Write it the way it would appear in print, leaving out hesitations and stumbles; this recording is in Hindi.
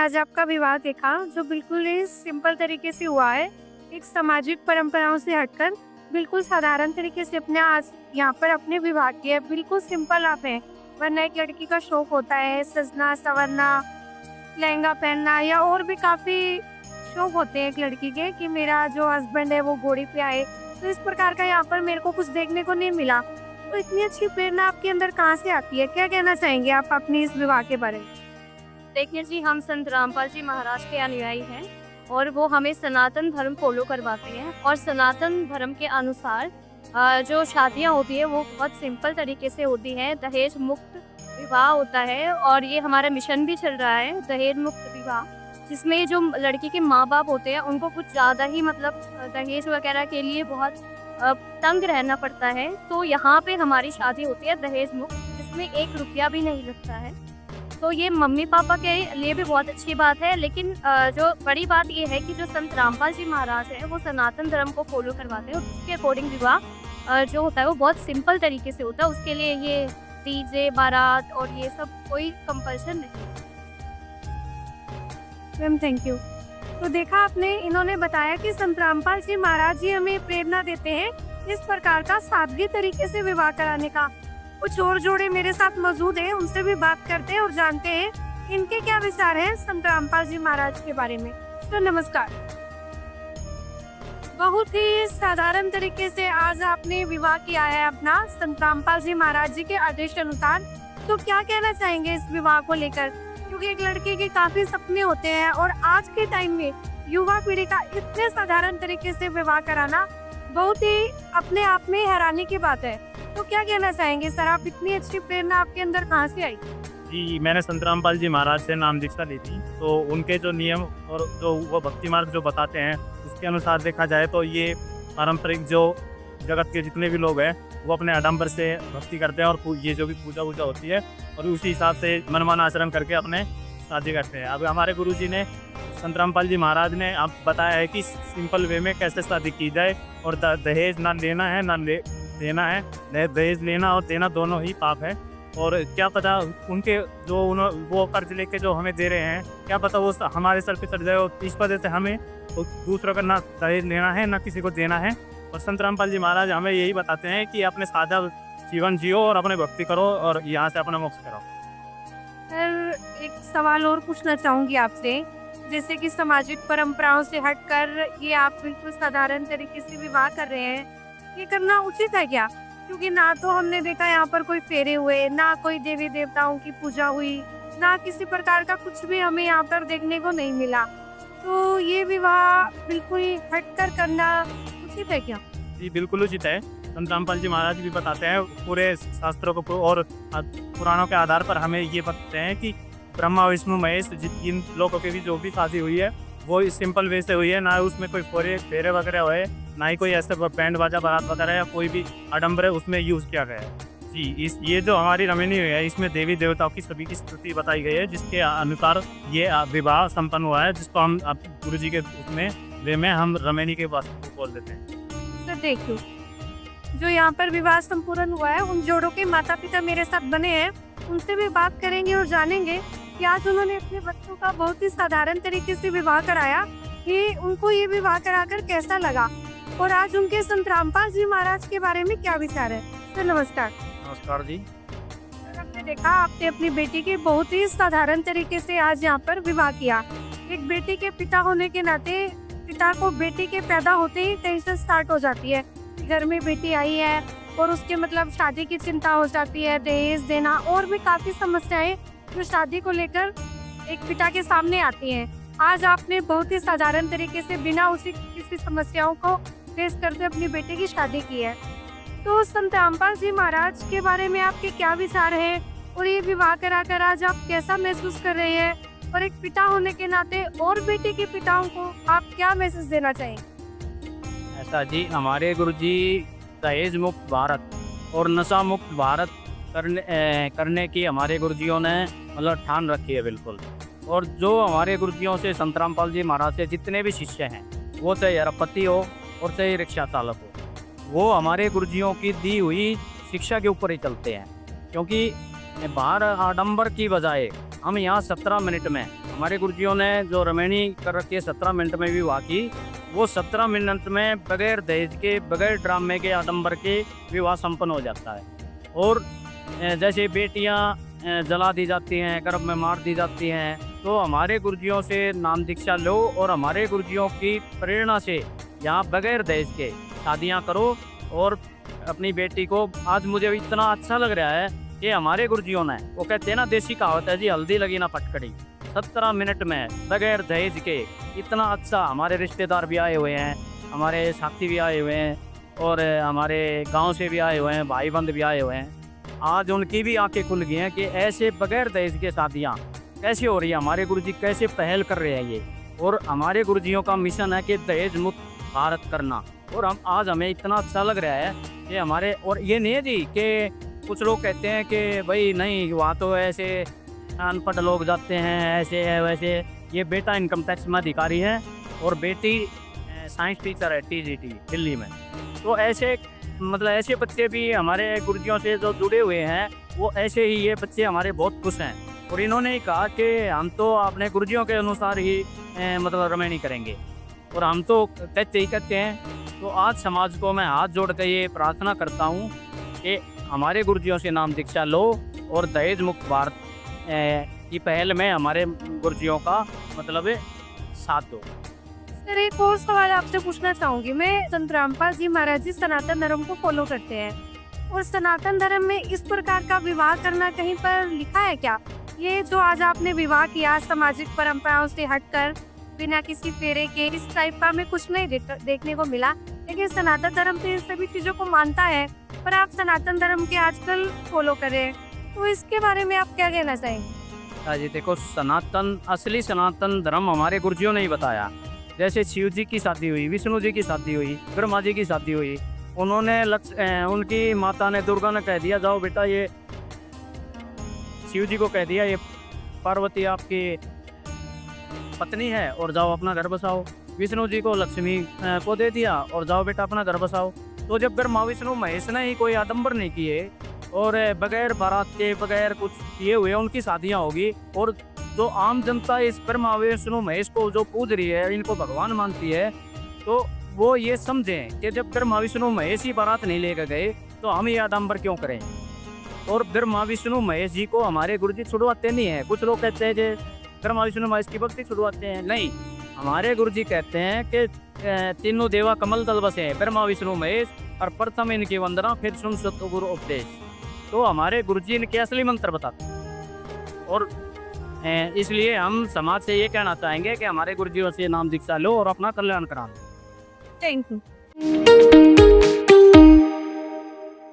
आज आपका विवाह देखा जो बिल्कुल ही सिंपल तरीके से हुआ है। एक सामाजिक परंपराओं से हटकर बिल्कुल साधारण तरीके से अपने आज यहाँ पर अपने विवाह किया है। बिल्कुल सिंपल आप हैं, वरना एक लड़की का शौक होता है सजना संवरना, लहंगा पहनना या और भी काफ़ी शौक होते हैं एक लड़की के कि मेरा जो हस्बैंड है वो घोड़ी पे आए। तो इस प्रकार का यहाँ पर मेरे को कुछ देखने को नहीं मिला। तो इतनी अच्छी प्रेरणा आपके अंदर कहाँ से आती है? क्या कहना चाहेंगे आप अपने इस विवाह के बारे में? देखिए जी, हम संत रामपाल जी महाराज के अनुयायी हैं और वो हमें सनातन धर्म फॉलो करवाते हैं। और सनातन धर्म के अनुसार जो शादियां होती है वो बहुत सिंपल तरीके से होती हैं। दहेज मुक्त विवाह होता है और ये हमारा मिशन भी चल रहा है, दहेज मुक्त विवाह, जिसमें जो लड़की के माँ बाप होते हैं उनको कुछ ज़्यादा ही मतलब दहेज वगैरह के लिए बहुत तंग रहना पड़ता है। तो यहाँ पे हमारी शादी होती है दहेज मुक्त, जिसमें 1 रुपया भी नहीं लगता है। तो ये मम्मी पापा के लिए भी बहुत अच्छी बात है। लेकिन जो बड़ी बात ये है कि जो संत रामपाल जी महाराज हैं वो सनातन धर्म को फॉलो करवाते हैं और उसके अकॉर्डिंग विवाह जो होता है वो बहुत सिंपल तरीके से होता है। उसके लिए ये डीजे बारात और ये सब कोई कंपल्सन नहीं। Ma'am thank you. तो देखा आपने, इन्होंने बताया कि संत रामपाल जी महाराज जी हमें प्रेरणा देते हैं इस प्रकार का सादगी तरीके से विवाह कराने का। कुछ और जोड़े मेरे साथ मौजूद हैं, उनसे भी बात करते हैं और जानते हैं इनके क्या विचार हैं संत रामपाल जी महाराज के बारे में। सर नमस्कार। बहुत ही साधारण तरीके से आज आपने विवाह किया है अपना संत रामपाल जी महाराज जी के आदेश अनुसार। तो क्या कहना चाहेंगे इस विवाह को लेकर? क्योंकि एक लड़के के काफी सपने होते हैं और आज के टाइम में युवा पीढ़ी का इतने साधारण तरीके से विवाह कराना बहुत ही अपने आप में हैरानी की बात है। तो क्या कहना चाहेंगे सर, आप इतनी अच्छी प्रेरणा आपके अंदर कहाँ से आई? जी, मैंने संत रामपाल जी महाराज से नाम दीक्षा ली थी। तो उनके जो नियम और जो वो भक्ति मार्ग जो बताते हैं उसके अनुसार देखा जाए तो ये पारंपरिक जो जगत के जितने भी लोग हैं वो अपने आडंबर से भक्ति करते हैं और ये जो भी पूजा वूजा होती है और उसी हिसाब से मनमाना आचरण करके अपने शादी करते हैं। अब हमारे गुरुजी ने संत रामपाल जी महाराज ने आप बताया है कि सिंपल वे में कैसे शादी की जाए और दहेज ना लेना है ना देना है। दहेज लेना और देना दोनों ही पाप है। और क्या पता उनके जो वो कर्ज लेके जो हमें दे रहे हैं, क्या पता वो हमारे सर पे चढ़ जाए और इस वजह से हमें तो दूसरों का ना दहेज लेना है ना किसी को देना है। और संत रामपाल जी महाराज हमें यही बताते हैं कि अपने सादा जीवन जियो और अपने भक्ति करो और यहाँ से अपना मोक्ष करो। सर एक सवाल और पूछना चाहूंगी आपसे, जैसे कि सामाजिक परंपराओं से हटकर ये आप बिल्कुल साधारण तरीके से विवाह कर रहे हैं, ये करना उचित है क्या? क्योंकि ना तो हमने देखा यहाँ पर कोई फेरे हुए, ना कोई देवी देवताओं की पूजा हुई, ना किसी प्रकार का कुछ भी हमें यहाँ पर देखने को नहीं मिला। तो ये विवाह बिल्कुल हटकर करना उचित है क्या? जी बिल्कुल उचित है। संत रामपाल जी महाराज भी बताते हैं पूरे शास्त्रों को और पुराणों के आधार पर हमें ये बताते हैं कि ब्रह्मा विष्णु महेश इन लोगों की भी जो भी शादी हुई है वो सिंपल वे से हुई है। ना उसमें कोई फेरे वगैरह हुए, ना ही कोई ऐसे बैंड बाजा बारात वगैरह या कोई भी आडम्बर उसमें यूज़ किया गया है। जी ये जो हमारी रमणी हुई है इसमें देवी देवताओं की सभी की स्तुति बताई गई है, जिसके अनुसार ये विवाह संपन्न हुआ है, जिसको हम गुरु जी के उसमें वे में हम रमणी के वास्तु बोल देते हैं। सर देखिए, जो यहाँ पर विवाह संपूर्ण हुआ है उन जोड़ों के माता पिता मेरे साथ बने हैं, उनसे भी बात करेंगे और जानेंगे कि आज उन्होंने अपने बच्चों का बहुत ही साधारण तरीके से विवाह कराया कि उनको ये विवाह कराकर कैसा लगा और आज उनके संत रामपाल जी महाराज के बारे में क्या विचार है। सर नमस्कार। नमस्कार जी। सर आपने देखा आपने अपनी बेटी के बहुत ही साधारण तरीके से आज यहाँ पर विवाह किया। एक बेटी के पिता होने के नाते पिता को बेटी के पैदा होते ही टेंशन स्टार्ट हो जाती है, घर में बेटी आई है और उसके मतलब शादी की चिंता हो जाती है, दहेज देना और भी काफी समस्याएं जो शादी को लेकर एक पिता के सामने आती हैं। आज आपने बहुत ही साधारण तरीके से बिना उसी किसी समस्याओं को फेस करते अपनी बेटी की शादी की है। तो संत रामपाल जी महाराज के बारे में आपके क्या विचार हैं और ये विवाह कराकर आज आप कैसा महसूस कर रहे हैं और एक पिता होने के नाते और बेटी के पिताओं को आप क्या मैसेज देना चाहेंगे? ऐसा जी, हमारे गुरुजी दहेज मुक्त भारत और नशा मुक्त भारत करने की हमारे गुरुजियों ने मतलब ठान रखी है बिल्कुल। और जो हमारे गुरुजियों से संत रामपाल जी महाराज से जितने भी शिष्य हैं, वो चाहे अरबपति हो और चाहे रिक्शा चालक हो, वो हमारे गुरुजियों की दी हुई शिक्षा के ऊपर ही चलते हैं। क्योंकि बाहर आडंबर की बजाय हम यहाँ 17 मिनट में हमारे गुरुजियों ने जो रमैनी कर रखी है 17 मिनट में विवाह की, वो 17 मिनट में बगैर दहेज के, बगैर ड्रामे के, आडंबर के विवाह संपन्न हो जाता है। और जैसे बेटियां जला दी जाती हैं, गर्भ में मार दी जाती हैं, तो हमारे गुरुजियों से नाम दीक्षा लो और हमारे गुरुजियों की प्रेरणा से यहाँ बगैर दहेज के शादियाँ करो। और अपनी बेटी को, आज मुझे इतना अच्छा लग रहा है कि हमारे गुरुजियों ने, वो कहते हैं ना, देसी कहावत है जी, हल्दी लगी ना पटकड़ी, 17 मिनट में बगैर दहेज के इतना अच्छा। हमारे रिश्तेदार भी आए हुए हैं, हमारे साथी भी आए हुए हैं, और हमारे गांव से भी आए हुए हैं, भाई बंद भी आए हुए हैं। आज उनकी भी आंखें खुल गई हैं कि ऐसे बगैर दहेज के शादियाँ कैसे हो रही है, हमारे गुरुजी कैसे पहल कर रहे हैं ये। और हमारे गुरुजियों का मिशन है कि दहेज मुक्त भारत करना। और आज हमें इतना अच्छा लग रहा है कि हमारे, और ये नहीं है जी कि कुछ लोग कहते हैं कि भाई नहीं, वहाँ तो ऐसे अनपढ़ लोग जाते हैं, ऐसे है वैसे। ये बेटा इनकम टैक्स में अधिकारी है और बेटी साइंस टीचर है TGT दिल्ली में। तो ऐसे मतलब ऐसे बच्चे भी हमारे गुरुजियों से जो जुड़े हुए हैं, वो ऐसे ही ये बच्चे हमारे बहुत खुश हैं। और इन्होंने ही कहा कि हम तो अपने गुरुजियों के अनुसार ही मतलब रमैनी करेंगे, और हम तो कहते हैं। तो आज समाज को मैं हाथ जोड़ कर ये प्रार्थना करता हूँ कि हमारे गुरुजियों से नाम दीक्षा लो और दहेज मुक्त भारत की पहल में हमारे गुरुजियों का मतलब साथ दो। सर, एक और सवाल आपसे पूछना चाहूंगी मैं। संत रामपाल जी महाराज जी सनातन धर्म को फॉलो करते हैं, और सनातन धर्म में इस प्रकार का विवाह करना कहीं पर लिखा है क्या? ये जो आज आपने विवाह किया सामाजिक परंपराओं से हटकर, बिना किसी फेरे के, इस टाइप का हमें कुछ नहीं देखने को मिला। लेकिन सनातन धर्म तो इन सभी चीजों को मानता है, पर आप सनातन धर्म के आजकल फॉलो करें, तो इसके बारे में आप क्या कहना चाहेंगे? हाँ जी, देखो, असली सनातन धर्म हमारे गुरुजियों ने ही बताया। जैसे शिव जी की शादी हुई, विष्णु जी की शादी हुई, ब्रह्मा जी की शादी हुई, उन्होंने उनकी माता ने, दुर्गा ने कह दिया, जाओ बेटा, ये शिव जी को कह दिया, ये पार्वती आपकी पत्नी है और जाओ अपना घर बसाओ। विष्णु जी को लक्ष्मी को दे दिया और जाओ बेटा अपना घर बसाओ। तो जब ब्रह्मा विष्णु महेश ने ही कोई आडंबर नहीं किए और बगैर बारात के, बगैर कुछ किए हुए उनकी शादियाँ होगी, और जो आम जनता इस ब्रह्मा विष्णु महेश को जो पूज रही है, इनको भगवान मानती है, तो वो ये समझें कि जब ब्रह्मा विष्णु महेश ही बारात नहीं लेकर गए तो हम ये आडंबर क्यों करें। और ब्रह्मा विष्णु महेश जी को हमारे गुरुजी छुड़वाते नहीं है। कुछ लोग कहते हैं कि ब्रह्मा विष्णु महेश की भक्ति छुड़वाते हैं, नहीं, हमारे गुरुजी कहते हैं कि तीनों देवा कमल दल बसे हैं, ब्रह्मा विष्णु महेश, और प्रथम इनकी वंदना, फिर सुन सतगुरु उपदेश। तो हमारे गुरुजी इनके असली मंत्र बताते हैं। और इसलिए हम समाज से ये कहना चाहेंगे कि हमारे गुरुजियों से नाम दीक्षा लो और अपना कल्याण करा लो। Thank you.